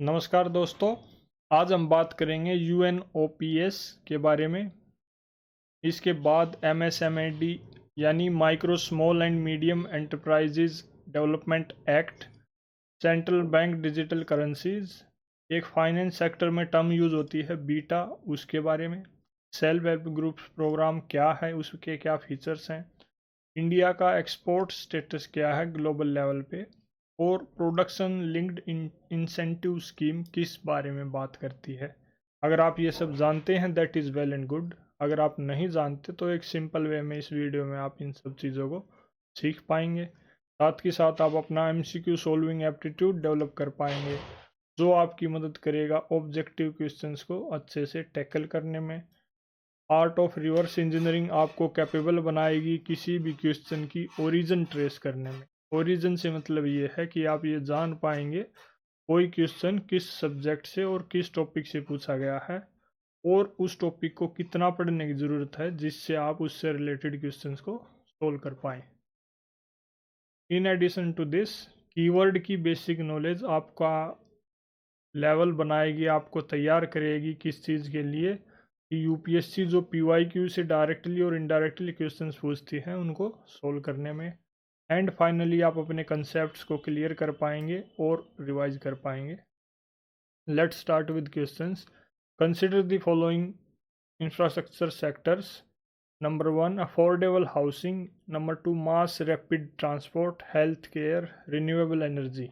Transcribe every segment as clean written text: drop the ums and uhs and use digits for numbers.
नमस्कार दोस्तों। आज हम बात करेंगे यूएनओपीएस के बारे में। इसके बाद एमएसएमई यानी micro small and medium enterprises development act, central bank digital currencies, एक फाइनेंस सेक्टर में टर्म यूज होती है बीटा, उसके बारे में। सेल्फ हेल्प ग्रुप प्रोग्राम क्या है, उसके क्या फीचर्स हैं, इंडिया का एक्सपोर्ट स्टेटस क्या है ग्लोबल लेवल पे, और प्रोडक्शन लिंक्ड इंसेंटिव स्कीम किस बारे में बात करती है। अगर आप ये सब जानते हैं that is well and good. अगर आप नहीं जानते तो एक सिंपल वे में इस वीडियो में आप इन सब चीज़ों को सीख पाएंगे। साथ ही साथ आप अपना एमसीक्यू सोल्विंग एप्टीट्यूड डेवलप कर पाएंगे, जो आपकी मदद करेगा ऑब्जेक्टिव क्वेश्चंस को अच्छे से टैकल करने में। आर्ट ऑफ रिवर्स इंजीनियरिंग आपको कैपेबल बनाएगी किसी भी क्वेश्चन की ओरिजिन ट्रेस करने में। ओरिजिन से मतलब ये है कि आप ये जान पाएंगे कोई क्वेश्चन किस सब्जेक्ट से और किस टॉपिक से पूछा गया है, और उस टॉपिक को कितना पढ़ने की ज़रूरत है जिससे आप उससे रिलेटेड क्वेश्चंस को सोल्व कर पाएँ। In addition to this, keyword की बेसिक नॉलेज आपका लेवल बनाएगी, आपको तैयार करेगी किस चीज़ के लिए कि यूपीएससी जो पीवाईक्यू से डायरेक्टली और इनडायरेक्टली क्वेश्चंस पूछती है उनको सोल्व करने में। एंड फाइनली आप अपने कंसेप्ट्स को क्लियर कर पाएंगे और रिवाइज कर पाएंगे। Let's start with questions. Consider the following infrastructure sectors. Number 1 affordable housing, number 2 mass rapid transport, health care, renewable energy.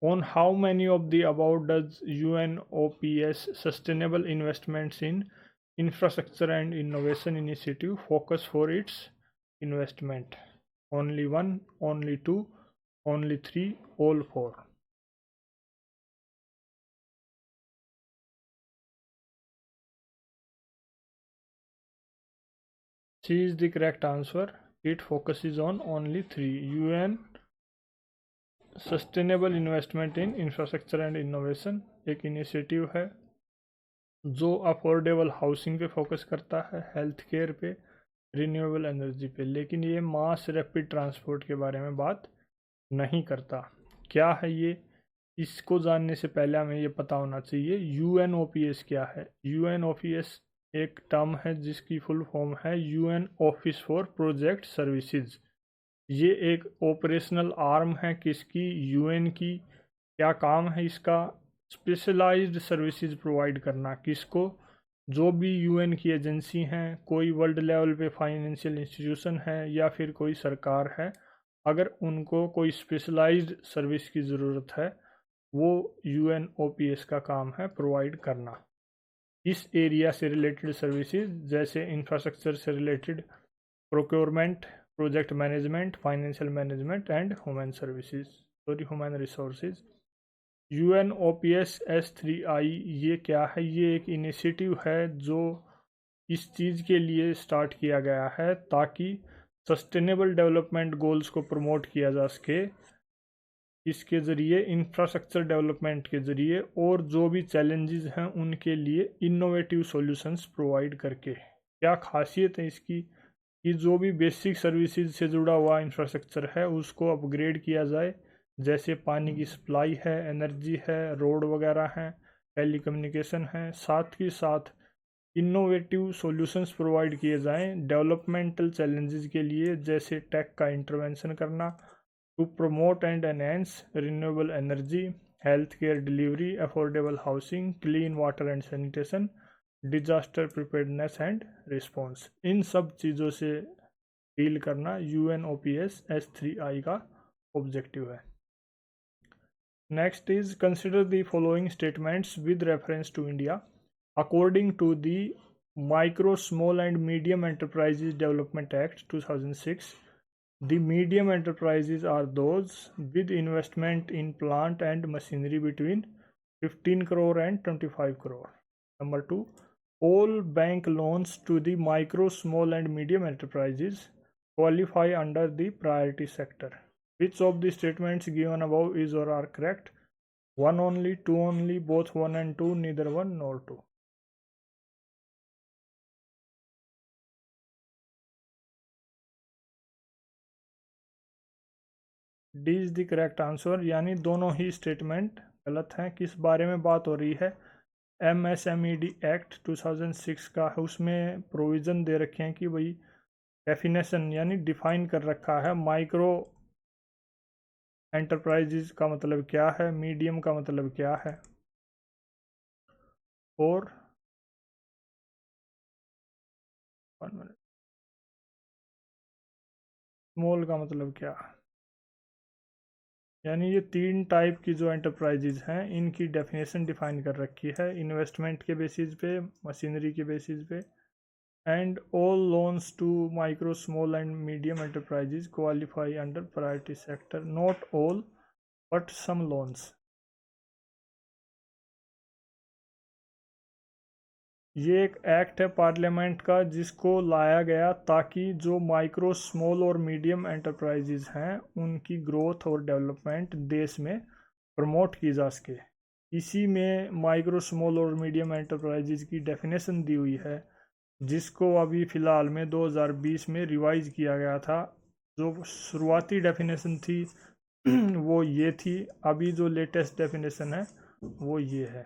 On how many of the above does UNOPS Sustainable Investments in Infrastructure and Innovation Initiative focus for its investment? Only one, only two, only three, all four. C is the correct answer. It focuses on only three. UN sustainable investment in infrastructure and innovation एक initiative है जो affordable housing पे focus करता है, health care पे, renewable energy पे, लेकिन ये मास रैपिड ट्रांसपोर्ट के बारे में बात नहीं करता। क्या है ये, इसको जानने से पहले हमें ये पता होना चाहिए यूएनओपीएस क्या है। यूएनओपीएस एक टर्म है जिसकी फुल फॉर्म है UN office for project services. ये एक ऑपरेशनल आर्म है किसकी, यूएन की। क्या काम है इसका, स्पेशलाइज्ड सर्विसेज प्रोवाइड करना। किसको, जो भी यूएन की एजेंसी हैं, कोई वर्ल्ड लेवल पे फाइनेंशियल इंस्टीट्यूशन है या फिर कोई सरकार है, अगर उनको कोई स्पेशलाइज्ड सर्विस की ज़रूरत है वो यूएनओपीएस का काम है प्रोवाइड करना। इस एरिया से रिलेटेड सर्विसेज जैसे इंफ्रास्ट्रक्चर से related procurement, project management, financial management and human resources. UNOPS-S3I ये क्या है, ये एक इनिशिएटिव है जो इस चीज़ के लिए स्टार्ट किया गया है ताकि सस्टेनेबल डेवलपमेंट गोल्स को प्रमोट किया जा सके। इसके ज़रिए इंफ्रास्ट्रक्चर डेवलपमेंट के ज़रिए और जो भी चैलेंजेस हैं उनके लिए इनोवेटिव सॉल्यूशंस प्रोवाइड करके। क्या खासियत है इसकी कि जो भी बेसिक सर्विसेज से जुड़ा हुआ इंफ्रास्ट्रक्चर है उसको अपग्रेड किया जाए, जैसे पानी की सप्लाई है, एनर्जी है, रोड वगैरह हैं, टेलीकम्युनिकेशन है। साथ ही साथ इनोवेटिव सॉल्यूशंस प्रोवाइड किए जाएं डेवलपमेंटल चैलेंजेस के लिए, जैसे टेक का इंटरवेंशन करना to promote and enhance renewable energy, health care delivery, affordable housing, clean water and sanitation, disaster preparedness and response. इन सब चीज़ों से डील करना UNOPS-S3I का ऑब्जेक्टिव है। Next is consider the following statements with reference to India. According to the micro small and medium enterprises development act 2006, the medium enterprises are those with investment in plant and machinery between 15 crore and 25 crore. Number 2, all bank loans to the micro, small and medium enterprises qualify under the priority sector. Which of the statements given above is or are correct? One only, two only, both one and two, neither one nor two. D is the correct answer, यानी दोनों ही statement गलत हैं। किस बारे में बात हो रही है? MSMED एक्ट 2006 का है, उसमें प्रोविज़न दे रखे हैं कि भाई डेफिनेशन यानी डिफाइन कर रखा है माइक्रो एंटरप्राइजेज का मतलब क्या है, मीडियम का मतलब क्या है, और स्मॉल का मतलब क्या है। यानी ये 3 टाइप की जो एंटरप्राइजेज हैं इनकी डेफिनेशन डिफाइन कर रखी है इन्वेस्टमेंट के बेसिस पे, मशीनरी के बेसिस पे। And all loans to micro small and medium enterprises qualify under priority sector, not all but some loans. ये एक एक्ट है पार्लियामेंट का जिसको लाया गया ताकि जो माइक्रो स्मॉल और मीडियम एंटरप्राइजेज हैं उनकी ग्रोथ और डेवलपमेंट देश में प्रमोट की जा सके। इसी में माइक्रो स्मॉल और मीडियम एंटरप्राइजेज की डेफिनेशन दी हुई है, जिसको अभी फ़िलहाल में 2020 में रिवाइज किया गया था। जो शुरुआती डेफिनेशन थी वो ये थी, अभी जो लेटेस्ट डेफिनेशन है वो ये है।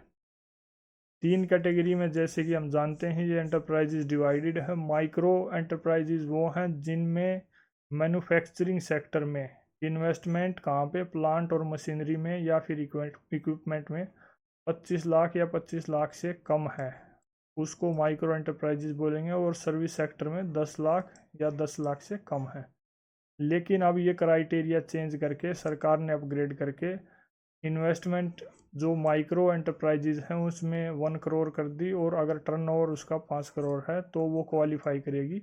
3 कैटेगरी में जैसे कि हम जानते हैं ये एंटरप्राइजेज डिवाइडेड है। माइक्रो एंटरप्राइजेज वो हैं जिनमें मैन्युफैक्चरिंग सेक्टर में इन्वेस्टमेंट कहाँ पे, प्लांट और मशीनरी में या फिर इक्विपमेंट में 25 लाख या 25 लाख से कम है, उसको माइक्रो एंटरप्राइजेज बोलेंगे। और सर्विस सेक्टर में 10 लाख या 10 लाख से कम है। लेकिन अब ये क्राइटेरिया चेंज करके सरकार ने अपग्रेड करके इन्वेस्टमेंट जो माइक्रो एंटरप्राइजेज हैं उसमें 1 करोड़ कर दी, और अगर टर्नओवर उसका 5 करोड़ है तो वो क्वालिफाई करेगी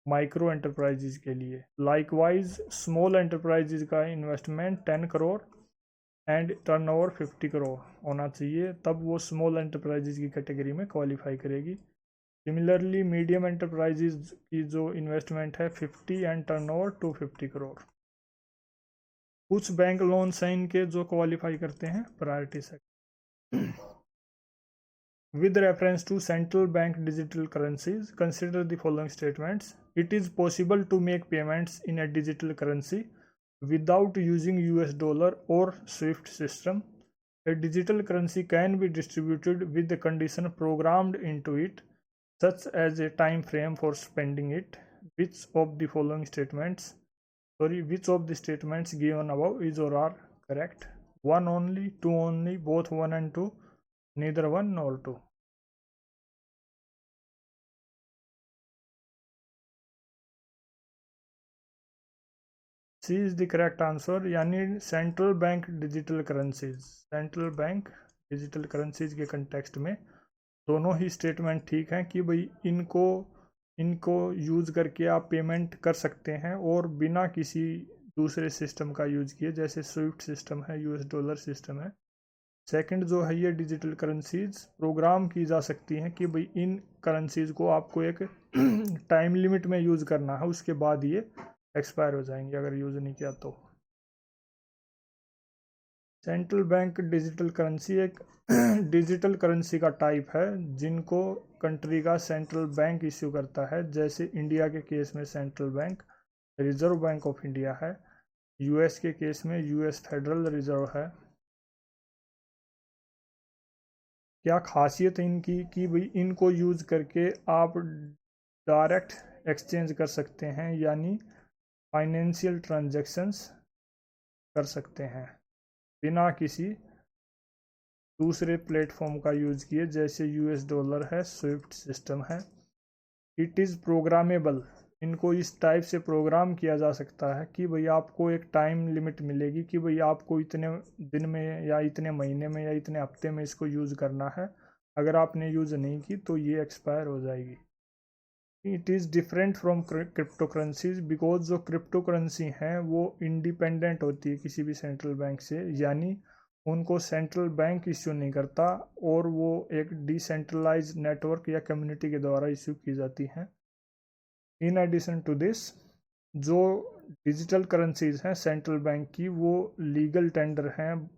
माइक्रो एंटरप्राइजेज के लिए। लाइकवाइज स्मॉल एंटरप्राइजेज का investment 10 crore and turnover 50 crore होना चाहिए, तब वो स्मॉल एंटरप्राइजेज की कैटेगरी में क्वालिफाई करेगी। सिमिलरली मीडियम एंटरप्राइजेज की जो इन्वेस्टमेंट है 50 एंड टर्नओवर 250 करोड़। कुछ बैंक लोन्स हैं इनके जो क्वालिफाई करते हैं priority sector. With reference to central bank digital currencies, consider the following statements. It is possible to make payments in a digital currency without using US dollar or SWIFT system. A digital currency can be distributed with the condition programmed into it, such as a time frame for spending it. Which of the statements given above is or are correct? 1 only, 2 only, both 1 and 2, neither 1 nor 2. C is the correct answer, यानी central bank digital currencies के context में दोनों ही statement ठीक हैं कि भाई इनको use करके आप पेमेंट कर सकते हैं और बिना किसी दूसरे सिस्टम का यूज़ किए, जैसे स्विफ्ट सिस्टम है, US डॉलर सिस्टम है। सेकंड जो है ये डिजिटल करेंसीज प्रोग्राम की जा सकती हैं कि भाई इन करेंसीज को आपको एक टाइम लिमिट में यूज़ करना है, उसके बाद ये एक्सपायर हो जाएंगे अगर यूज़ नहीं किया तो। सेंट्रल बैंक डिजिटल करेंसी एक डिजिटल करेंसी का टाइप है जिनको कंट्री का सेंट्रल बैंक इश्यू करता है। जैसे इंडिया के केस में central bank reserve bank of India है, US के केस में US फेडरल रिजर्व है। क्या खासियत है इनकी कि भाई इनको यूज़ करके आप डायरेक्ट एक्सचेंज कर सकते हैं, यानी फाइनेंशियल ट्रांजैक्शंस कर सकते हैं बिना किसी दूसरे प्लेटफॉर्म का यूज़ किए, जैसे US डॉलर है, स्विफ्ट सिस्टम है। इट इज़ प्रोग्रामेबल, इनको इस टाइप से प्रोग्राम किया जा सकता है कि भाई आपको एक टाइम लिमिट मिलेगी कि भाई आपको इतने दिन में या इतने महीने में या इतने हफ्ते में इसको यूज़ करना है। अगर आपने यूज़ नहीं की तो ये एक्सपायर हो जाएगी। It is different from crypto currencies because जो क्रिप्टो करेंसी हैं वो इंडिपेंडेंट होती है किसी भी सेंट्रल बैंक से, यानी उनको सेंट्रल बैंक इश्यू नहीं करता और वो एक डिसेंट्रलाइज नेटवर्क या कम्युनिटी के द्वारा इश्यू की जाती हैं। इन एडिशन टू दिस, जो डिजिटल करेंसीज हैं सेंट्रल बैंक की वो लीगल टेंडर हैं,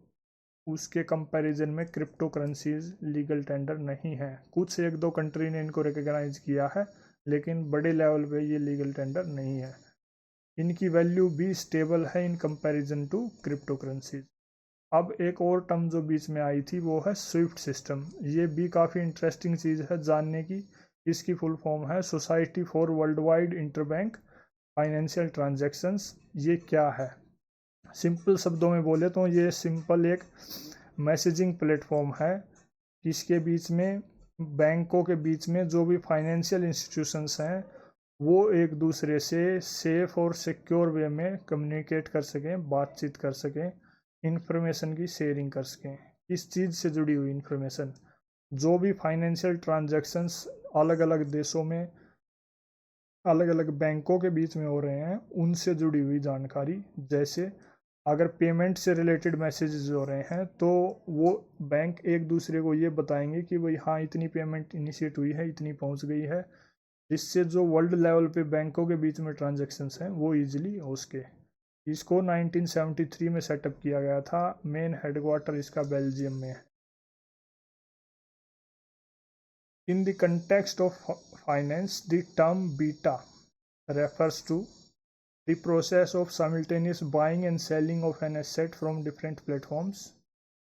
उसके कंपैरिजन में क्रिप्टो करेंसीज लीगल टेंडर नहीं है। कुछ एक दो कंट्री ने इनको रिकॉग्नाइज किया है लेकिन बड़े लेवल पे ये लीगल टेंडर नहीं है। इनकी वैल्यू भी स्टेबल है in comparison to crypto currencies. अब एक और टर्म जो बीच में आई थी वो है स्विफ्ट सिस्टम। ये भी काफ़ी इंटरेस्टिंग चीज़ है जानने की। इसकी फुल फॉर्म है society for world wide interbank financial transactions. ये क्या है? सिंपल शब्दों में बोले तो ये सिंपल एक मैसेजिंग प्लेटफॉर्म है। इसके बीच में बैंकों के बीच में जो भी फाइनेंशियल इंस्टीट्यूशंस हैं वो एक दूसरे से सेफ और सिक्योर वे में कम्युनिकेट कर सकें, बातचीत कर सकें, इंफॉर्मेशन की शेयरिंग कर सकें। इस चीज़ से जुड़ी हुई इंफॉर्मेशन, जो भी फाइनेंशियल ट्रांजैक्शंस अलग अलग देशों में अलग अलग बैंकों के बीच में हो रहे हैं, उनसे जुड़ी हुई जानकारी। जैसे अगर पेमेंट से रिलेटेड मैसेजेस हो रहे हैं तो वो बैंक एक दूसरे को ये बताएंगे कि भाई हाँ इतनी पेमेंट इनिशिएट हुई है, इतनी पहुंच गई है, जिससे जो वर्ल्ड लेवल पे बैंकों के बीच में ट्रांजैक्शंस हैं वो इजीली हो सके। इसको 1973 में सेटअप किया गया था। मेन हेडक्वार्टर इसका बेल्जियम में है। In the context of finance the term beta refers to the process of simultaneous buying and selling of an asset from different platforms,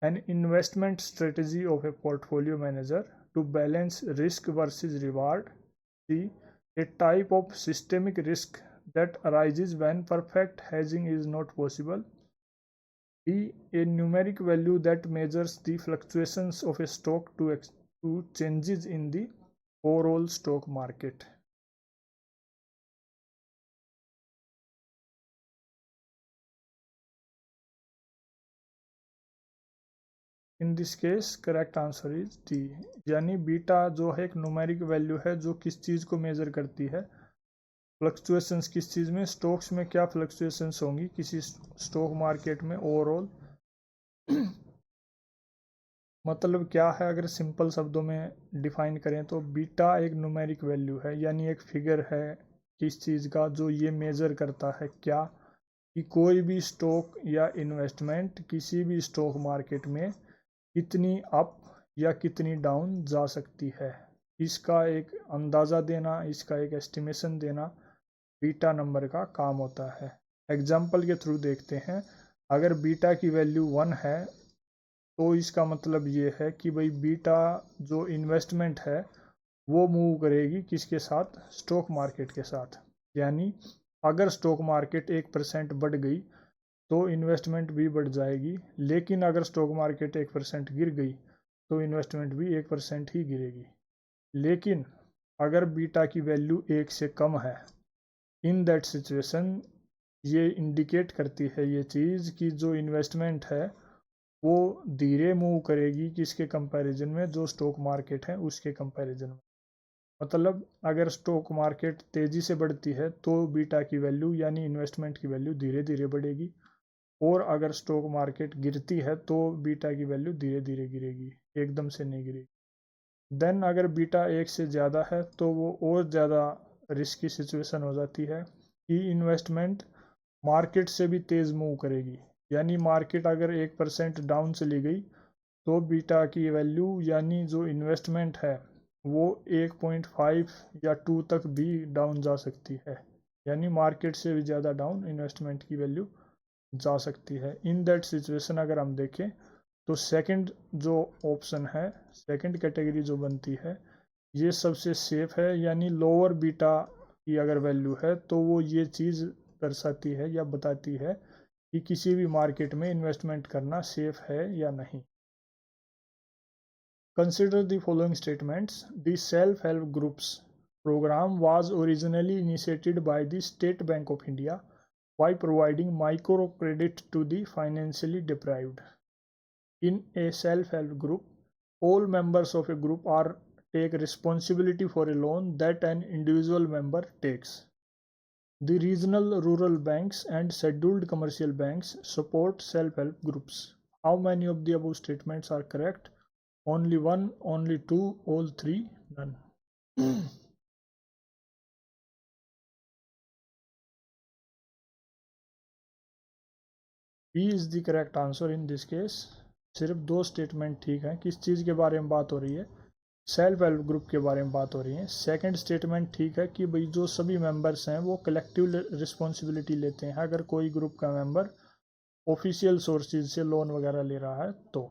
an investment strategy of a portfolio manager to balance risk versus reward. C. A type of systemic risk that arises when perfect hedging is not possible. D. A numeric value that measures the fluctuations of a stock to changes in the overall stock market. In this case correct answer is D. यानी beta जो है एक numeric value है जो किस चीज़ को major करती है, फ्लक्चुएशंस किस चीज़ में, स्टॉक्स में क्या फ्लक्चुएशंस होंगी किसी स्टॉक मार्केट में ओवरऑल। मतलब क्या है, अगर सिंपल शब्दों में डिफाइन करें तो बीटा एक न्यूमेरिक वैल्यू है, यानी एक फिगर है किस चीज़ का जो ये मेजर करता है क्या, कि कोई भी स्टॉक या इन्वेस्टमेंट किसी भी स्टॉक मार्केट में कितनी अप या कितनी डाउन जा सकती है। इसका एक अंदाज़ा देना, इसका एक एस्टिमेशन देना बीटा नंबर का काम होता है। एग्जाम्पल के थ्रू देखते हैं। अगर बीटा की वैल्यू 1 है तो इसका मतलब ये है कि भाई बीटा जो इन्वेस्टमेंट है वो मूव करेगी किसके साथ, स्टॉक मार्केट के साथ। यानी अगर स्टॉक मार्केट 1% बढ़ गई तो इन्वेस्टमेंट भी बढ़ जाएगी, लेकिन अगर स्टॉक मार्केट 1% गिर गई तो इन्वेस्टमेंट भी 1% ही गिरेगी। लेकिन अगर बीटा की वैल्यू 1 से कम है, इन दैट सिचुएशन ये इंडिकेट करती है ये चीज़ कि जो इन्वेस्टमेंट है वो धीरे मूव करेगी किसके कंपैरिजन में, जो स्टॉक मार्केट है उसके कंपैरिजन में। मतलब अगर स्टॉक मार्केट तेज़ी से बढ़ती है तो बीटा की वैल्यू यानी इन्वेस्टमेंट की वैल्यू धीरे धीरे बढ़ेगी, और अगर स्टॉक मार्केट गिरती है तो बीटा की वैल्यू धीरे धीरे गिरेगी, एकदम से नहीं गिरेगी। देन अगर बीटा 1 से ज़्यादा है तो वो और ज़्यादा रिस्की सिचुएशन हो जाती है कि इन्वेस्टमेंट मार्केट से भी तेज़ मूव करेगी। यानी मार्केट अगर 1% डाउन चली गई तो बीटा की वैल्यू यानी जो इन्वेस्टमेंट है वो 1.5 या 2 तक भी डाउन जा सकती है। यानी मार्केट से भी ज़्यादा डाउन इन्वेस्टमेंट की वैल्यू जा सकती है। इन दैट सिचुएशन अगर हम देखें तो सेकंड जो ऑप्शन है, सेकंड कैटेगरी जो बनती है ये सबसे सेफ है। यानी लोअर बीटा की अगर वैल्यू है तो वो ये चीज़ दर्शाती है या बताती है कि किसी भी मार्केट में इन्वेस्टमेंट करना सेफ है या नहीं। Consider the following statements. The self help groups program was originally initiated by the State Bank of India by providing microcredit to the financially deprived. In a self-help group, all members of a group are take responsibility for a loan that an individual member takes. The regional rural banks and scheduled commercial banks support self-help groups. How many of the above statements are correct? Only one, only two, all three, none. B is the correct answer in this case. सिर्फ 2 statement ठीक है। किस चीज़ के बारे में बात हो रही है, सेल्फ हेल्प ग्रुप के बारे में बात हो रही है। सेकंड स्टेटमेंट ठीक है कि भाई जो सभी मेंबर्स हैं वो कलेक्टिव रिस्पॉन्सिबिलिटी लेते हैं। अगर कोई ग्रुप का मेंबर ऑफिशियल सोर्सेज से लोन वगैरह ले रहा है तो।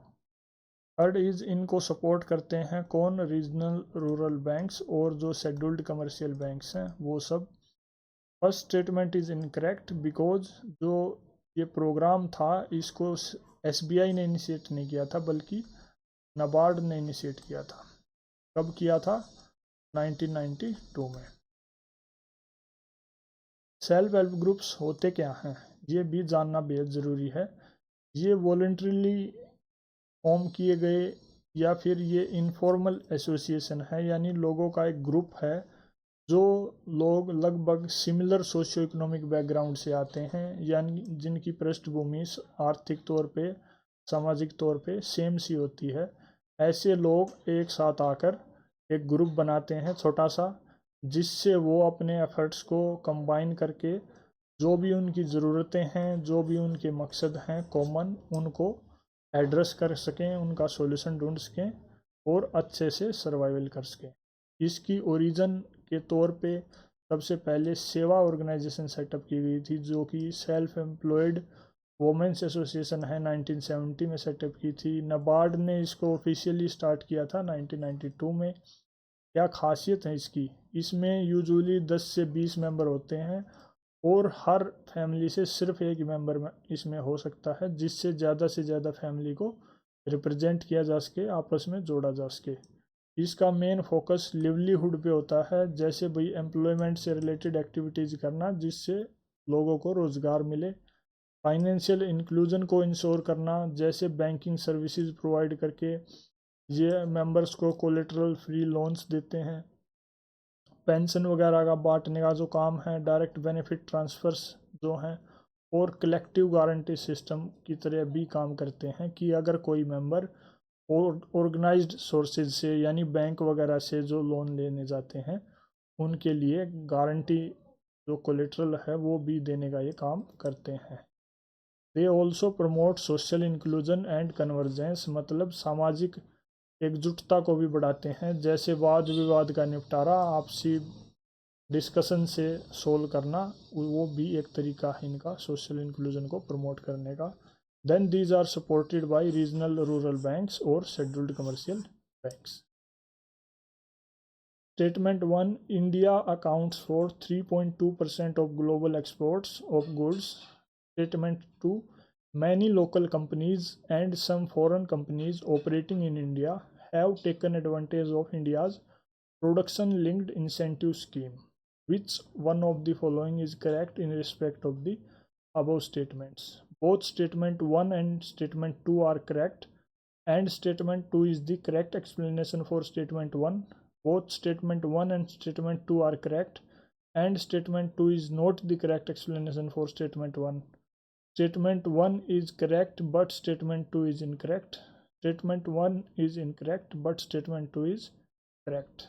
थर्ड इज इनको सपोर्ट करते हैं कौन, रीजनल रूरल बैंक्स और जो शेड्यूल्ड कमर्शियल बैंक्स हैं वो सब। First statement is incorrect because जो ये प्रोग्राम था इसको एसबीआई ने इनिशिएट नहीं किया था बल्कि नाबार्ड ने इनिशिएट किया था। कब किया था? 1992 में। सेल्फ हेल्प ग्रुप्स होते क्या हैं ये भी जानना बेहद ज़रूरी है। ये वॉलंटरीली फॉर्म किए गए या फिर ये इनफॉर्मल एसोसिएशन है, यानी लोगों का एक ग्रुप है जो लोग लगभग सिमिलर सोशियो इकोनॉमिक बैकग्राउंड से आते हैं, यानी जिनकी पृष्ठभूमि आर्थिक तौर पे, सामाजिक तौर पे सेम सी होती है। ऐसे लोग एक साथ आकर एक ग्रुप बनाते हैं छोटा सा, जिससे वो अपने एफर्ट्स को कंबाइन करके जो भी उनकी ज़रूरतें हैं, जो भी उनके मकसद हैं कॉमन, उनको एड्रेस कर सकें, उनका सॉल्यूशन ढूंढ सकें और अच्छे से सर्वाइवल कर सकें। इसकी ओरिजिन के तौर पे सबसे पहले सेवा ऑर्गेनाइजेशन सेटअप की गई थी जो कि सेल्फ एम्प्लॉयड वोमेंस एसोसिएशन है, 1970 में सेटअप की थी। नाबार्ड ने इसको ऑफिशियली स्टार्ट किया था 1992 में। क्या खासियत है इसकी? इसमें यूजुअली 10 से 20 मेंबर होते हैं और हर फैमिली से सिर्फ एक मेंबर इसमें हो सकता है, जिससे ज़्यादा से ज़्यादा फैमिली को रिप्रेजेंट किया जा सके, आपस में जोड़ा जा सके। इसका मेन फोकस लिवलीहुड पे होता है, जैसे भाई एम्प्लॉयमेंट से रिलेटेड एक्टिविटीज़ करना जिससे लोगों को रोज़गार मिले। फाइनेंशियल इंक्लूजन को इंश्योर करना, जैसे बैंकिंग सर्विसेज प्रोवाइड करके ये मेंबर्स को कोलेटरल फ्री लोन्स देते हैं। पेंशन वगैरह का बांटने का जो काम है, डायरेक्ट बेनिफिट ट्रांसफ़र्स जो हैं, और कलेक्टिव गारंटी सिस्टम की तरह भी काम करते हैं कि अगर कोई मेंबर और ऑर्गेनाइज्ड सोर्सेज से यानी बैंक वगैरह से जो लोन लेने जाते हैं उनके लिए गारंटी जो कोलेटरल है वो भी देने का ये काम करते हैं। They also promote social inclusion and convergence, मतलब सामाजिक एकजुटता को भी बढ़ाते हैं, जैसे वाद विवाद का निपटारा, आपसी डिस्कशन से सोल्व करना, वो भी एक तरीका है इनका सोशल इंक्लूजन को प्रमोट करने का। Then these are supported by regional rural banks और scheduled commercial banks. Statement 1, India accounts for 3.2% of global exports of goods. Statement 2, many local companies and some foreign companies operating in India have taken advantage of India's production linked incentive scheme. Which one of the following is correct in respect of the above statements? Both statement 1 and statement 2 are correct, and statement 2 is the correct explanation for statement 1. Both statement 1 and statement 2 are correct, and statement 2 is not the correct explanation for statement 1. Statement 1 is correct, but statement 2 is incorrect. Statement 1 is incorrect, but statement 2 is correct.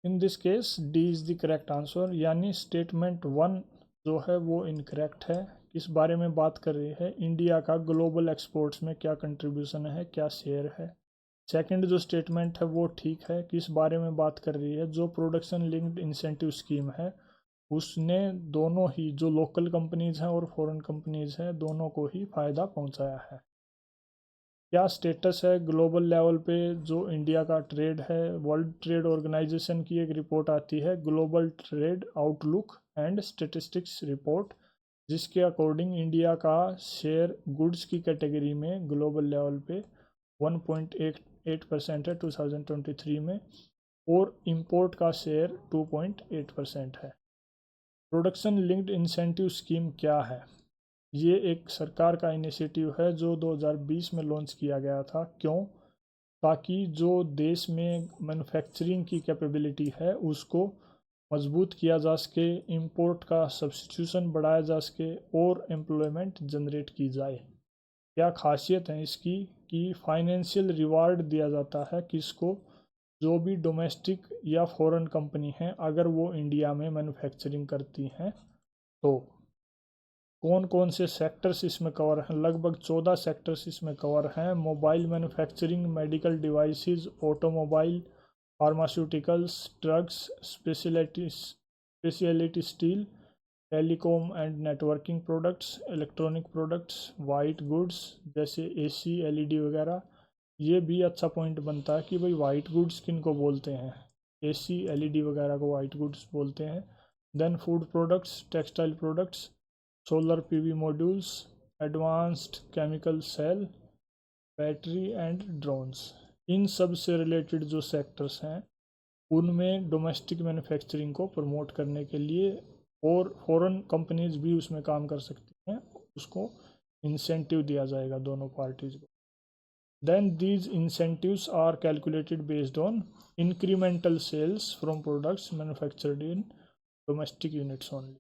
In this case D is the correct answer, यानी statement 1 जो है वो incorrect है। किस बारे में बात कर रही है? इंडिया का ग्लोबल एक्सपोर्ट्स में क्या कंट्रीब्यूशन है, क्या शेयर है। सेकंड जो स्टेटमेंट है वो ठीक है। किस बारे में बात कर रही है? जो प्रोडक्शन लिंक्ड इंसेंटिव स्कीम है उसने दोनों ही, जो लोकल कंपनीज़ हैं और फॉरेन कंपनीज़ हैं, दोनों को ही फ़ायदा पहुंचाया है। क्या स्टेटस है ग्लोबल लेवल पे जो इंडिया का ट्रेड है? वर्ल्ड ट्रेड ऑर्गेनाइजेशन की एक रिपोर्ट आती है, global trade outlook and statistics report, जिसके अकॉर्डिंग इंडिया का शेयर गुड्स की कैटेगरी में ग्लोबल लेवल पे 1.8% है 2023 में, और इंपोर्ट का शेयर 2.8% है। प्रोडक्शन लिंक्ड इंसेंटिव स्कीम क्या है? ये एक सरकार का इनिशिएटिव है जो 2020 में लॉन्च किया गया था। क्यों? ताकि जो देश में मैन्युफैक्चरिंग की कैपेबिलिटी है उसको मजबूत किया जा सके, इंपोर्ट का सब्स्टिट्यूशन बढ़ाया जा सके और एम्प्लॉयमेंट जनरेट की जाए। क्या खासियत है इसकी? कि फाइनेंशियल रिवार्ड दिया जाता है किसको? जो भी डोमेस्टिक या फॉरेन कंपनी हैं अगर वो इंडिया में मैन्युफैक्चरिंग करती हैं तो। कौन कौन से सेक्टर्स इसमें कवर हैं? लगभग 14 सेक्टर्स इसमें कवर हैं। Mobile manufacturing, medical devices, automobile, pharmaceuticals, drugs, speciality steel, telecom and networking products, electronic products, white goods जैसे एसी, एलईडी वगैरह। ये भी अच्छा पॉइंट बनता है कि भाई वाइट गुड्स किन को बोलते हैं, एसी, एलईडी वगैरह को वाइट गुड्स बोलते हैं। Then food products, textile products, solar PV modules, advanced chemical cell, battery and drones. इन सब से रिलेटेड जो सेक्टर्स हैं उनमें डोमेस्टिक मैन्युफैक्चरिंग को प्रमोट करने के लिए और फॉरेन कंपनीज भी उसमें काम कर सकती हैं, उसको इंसेंटिव दिया जाएगा दोनों पार्टीज को। Then these incentives are calculated based on incremental sales from products manufactured in domestic units only.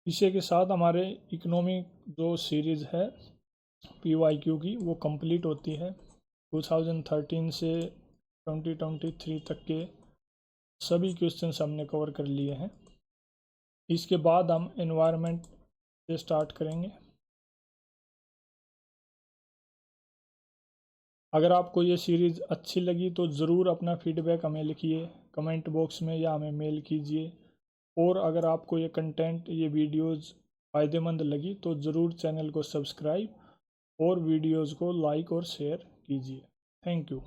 इसी के साथ हमारे इकोनॉमिक जो सीरीज़ है PYQ की वो कंप्लीट होती है। 2013 से 2023 तक के सभी क्वेश्चंस हमने कवर कर लिए हैं। इसके बाद हम एनवायरनमेंट से स्टार्ट करेंगे। अगर आपको ये सीरीज़ अच्छी लगी तो ज़रूर अपना फीडबैक हमें लिखिए कमेंट बॉक्स में या हमें मेल कीजिए। और अगर आपको ये कंटेंट, ये वीडियोज़ फ़ायदेमंद लगी तो ज़रूर चैनल को सब्सक्राइब और वीडियोज़ को लाइक और शेयर कीजिए। Thank you.